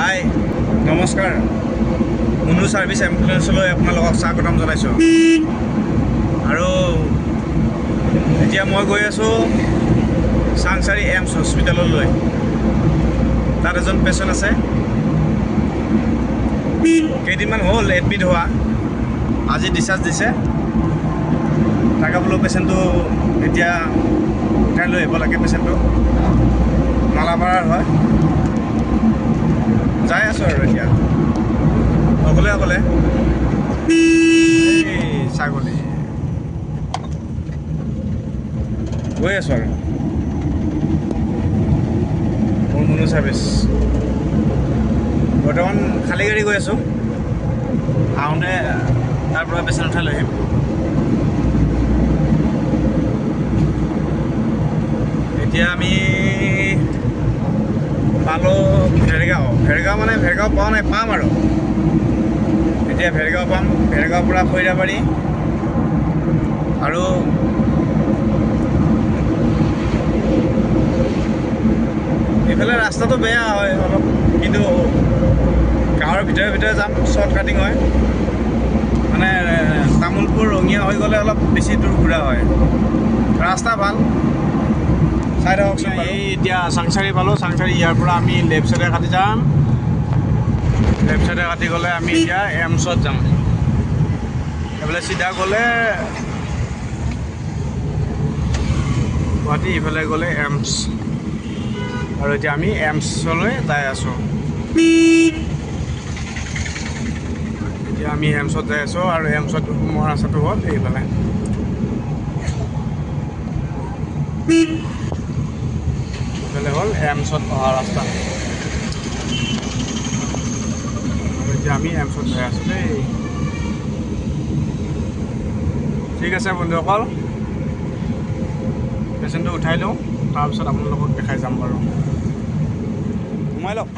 হাই নমস্কাৰ মুনু ছাৰ্ভিচ এম্বুলেন্সলৈ আপোনালোকক স্বাগতম জনাইছোঁ আৰু এতিয়া মই গৈ আছোঁ চাংচাৰী এমছ হস্পিটেললৈ তাত এজন পেচেণ্ট আছে কেইদিনমান হ'ল এডমিট হোৱা আজি ডিচাৰ্জ দিছে তাকে বোলো পেচেণ্টটো এতিয়া উঠাই লৈ আহিব লাগে পেচেণ্টটো নালাপাৰাৰ হয় যাই আছোঁ আৰু এতিয়া অকলে অকলে এই ছাগলী গৈ আছোঁ আৰু মোৰ মুনু ছাৰ্ভিচ বৰ্তমান খালী গাড়ী গৈ আছোঁ আহোঁতে তাৰ পৰা পেচেণ্ট উঠাই লৈ আহিম এতিয়া আমি পালোঁ ভেৰগাঁও মানে ভেৰগাঁও পোৱা নাই পাম আৰু এতিয়া ভেৰগাঁও পাম ভেৰগাঁৱৰ পৰা খৈৰাবাৰী আৰু এইফালে ৰাস্তাটো বেয়া হয় অলপ কিন্তু গাঁৱৰ ভিতৰে যাম শ্বৰ্ট কাটিং হয় মানে তামোলপুৰ ৰঙিয়া হৈ গ'লে অলপ বেছি দূৰ ঘূৰা হয় ৰাস্তা ভাল চাই থাককচোন এই এতিয়া চাংচাৰী পালোঁ চাংচাৰী ইয়াৰ পৰা আমি লেফ্ট চাইডে কাটি যাম লেফ্ট চাইডে কাটি গ'লে আমি এতিয়া এমছত যাম এইফালে চিধা গ'লে গুৱাহাটী ইফালে গ'লে এমছ আৰু এতিয়া আমি এমছলৈ যাই আছোঁ এতিয়া আমি এমছত যাই আছোঁ আৰু এমছত সোমোৱাৰ ৰাস্তাটো হ'ল এইফালে এইফালে হ'ল এমছত অহা ৰাস্তা আৰু এতিয়া আমি এমছত যাই আছোঁ দেই ঠিক আছে বন্ধুসকল পেচেণ্টটো উঠাই লওঁ তাৰপিছত আপোনালোকক দেখাই যাম বাৰু সোমাই লওক